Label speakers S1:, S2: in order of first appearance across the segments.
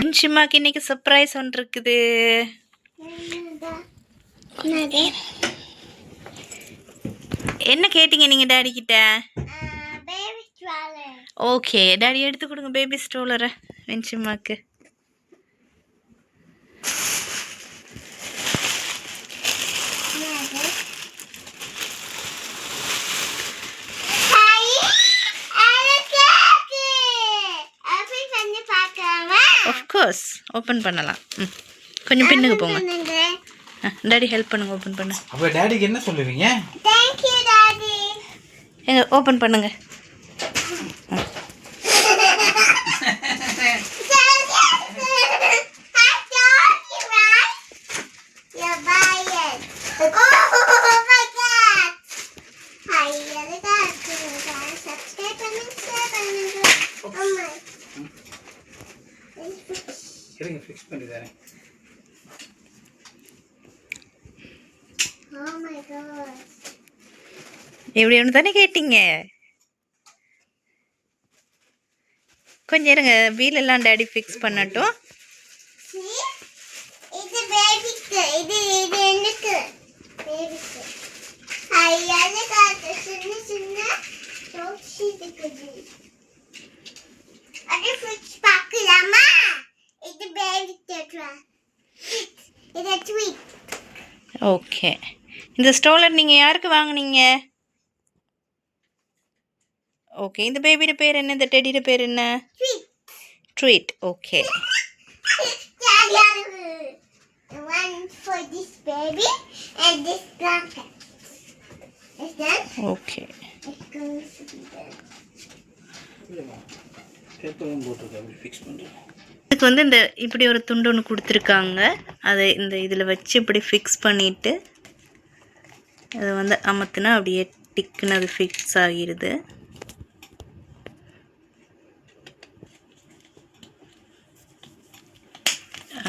S1: நிஷிமாக்கு இன்னைக்கு சர்ப்ரைஸ் ஒன்று இருக்குது. என்ன கேட்டீங்க நீங்க டாடி கிட்ட? ஓகே, டாடி எடுத்து கொடுங்க பேபி ஸ்ட்ரோலரை நிஷிமாக்கு. ஆஃப்கோர்ஸ் ஓப்பன் பண்ணலாம். கொஞ்சம் பின்னுக்கு போங்க. டாடி ஹெல்ப் பண்ணுங்க ஓப்பன் பண்ண.
S2: அப்ப டாடிக்கு என்ன சொல்லுவீங்க?
S3: Thank you daddy.
S1: எங்க ஓப்பன் பண்ணுங்க.
S2: இருங்க ஃபிக்ஸ் பண்ணி தரேன்.
S3: Oh my god.
S1: இப்படி ஒன்று தானே கேட்டீங்க. கொஞ்சம் இருங்க, வீல் எல்லாம் டாடி ஃபிக்ஸ் பண்ணட்டும்.
S3: இது பேபிக்கு, இது எனக்கு பேபிக்கு. ஐயால காத்து சின்ன சின்ன சோக்ஷி இருக்குது. அது ஃபிக்ஸ் பார்க்கலாமா? இது பேபிக்கு. இது ட்வீட்.
S1: ஓகே, இந்த ஸ்ட்ரோலர் நீங்கள் யாருக்கு வாங்குனீங்க? ஓகே, இந்த பேபியோட பேர் என்ன? இந்த டெடியோட பேர் என்ன? Tweet. Okay,
S3: one for this baby and this blanket. Is that?
S1: Okay.
S3: It's going to be there.
S2: பேப்பரும் போட்டுருக்கேன், அப்படி ஃபிக்ஸ் பண்ணுறேன்.
S1: இதுக்கு வந்து இந்த இப்படி ஒரு துண்டு ஒன்று கொடுத்துருக்காங்க. அதை இந்த இதில் வச்சு இப்படி ஃபிக்ஸ் பண்ணிவிட்டு அதை வந்து அமர்த்தினா அப்படியே டிக்குன்னு அது ஃபிக்ஸ் ஆகிடுது.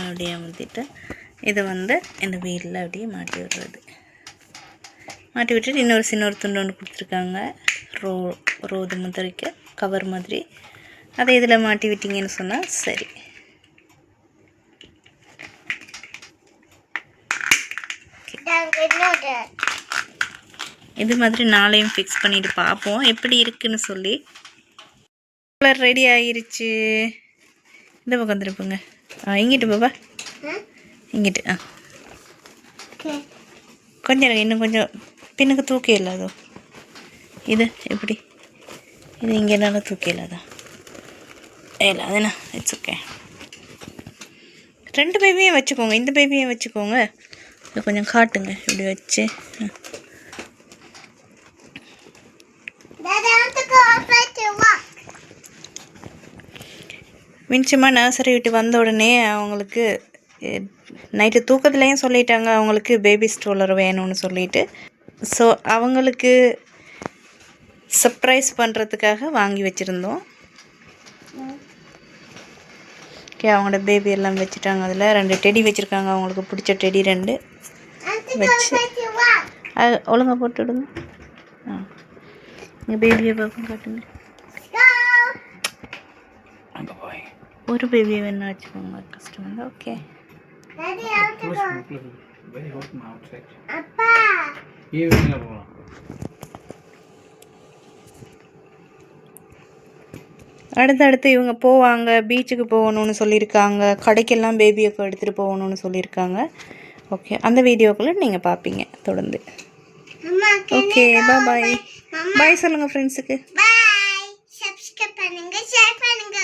S1: அப்படியே அமர்த்திட்டு இதை வந்து இந்த வீலில் அப்படியே மாட்டி விடுறது. மாட்டி விட்டுட்டு இன்னொரு துண்டு ஒன்று கொடுத்துருக்காங்க, ரோது மாதிரிக்க கவர் மாதிரி. அதை இதில் மாட்டி விட்டிங்கன்னு சொன்னால் சரி. இது மாதிரி நாளையும் ஃபிக்ஸ் பண்ணிட்டு பார்ப்போம் எப்படி இருக்குன்னு சொல்லி. கலர் ரெடி ஆகிருச்சு. இந்த பக்கம் திருப்புங்க. இங்கிட்டு பாபா, இங்கிட்டு. கொஞ்சம் இன்னும் கொஞ்சம் பின்னுக்கு தூக்கி இல்லாதோ. இது எப்படி? இது இங்கே நல்லா தூக்கி இல்லாதா? இல்லை அதுண்ணா, இட்ஸ் ஓகே. 2 பேபியும் வச்சுக்கோங்க, இந்த பேபியும் வச்சுக்கோங்க. இதை கொஞ்சம் காட்டுங்க இப்படி வச்சு. மின்சுமா நர்சரி விட்டு வந்த உடனே அவங்களுக்கு நைட்டு தூக்கத்துலேயும் சொல்லிட்டாங்க அவங்களுக்கு பேபி ஸ்ட்ரோலர் வேணும்னு சொல்லிட்டு. ஸோ அவங்களுக்கு சர்ப்ரைஸ் பண்ணுறதுக்காக வாங்கி வச்சுருந்தோம். ஓகே, அவங்களோட பேபி எல்லாம் வச்சுட்டாங்க. அதில் 2 டெடி வச்சுருக்காங்க, அவங்களுக்கு பிடிச்ச டெடி 2 வச்சு அது ஒழுங்காக போட்டு விடுங்க. எங்கள் பேபியை பார்க்க காட்டுங்க. ஒரு பேபியை வேணா வச்சுக்கோங்க, கஷ்டம் இல்லை. ஓகே, அடுத்தடுத்து இவங்க போவாங்க, பீச்சுக்கு போகணும்னு சொல்லியிருக்காங்க, கடைக்கெல்லாம் பேபியை எடுத்துகிட்டு போகணும்னு சொல்லியிருக்காங்க. ஓகே, அந்த வீடியோக்குள்ளே நீங்கள் பார்ப்பீங்க தொடர்ந்து. ஓகே, பாய் சொல்லுங்கள் ஃப்ரெண்ட்ஸுக்கு.
S3: பாய். சப்ஸ்கிரைப் பண்ணுங்க, ஷேர் பண்ணுங்க.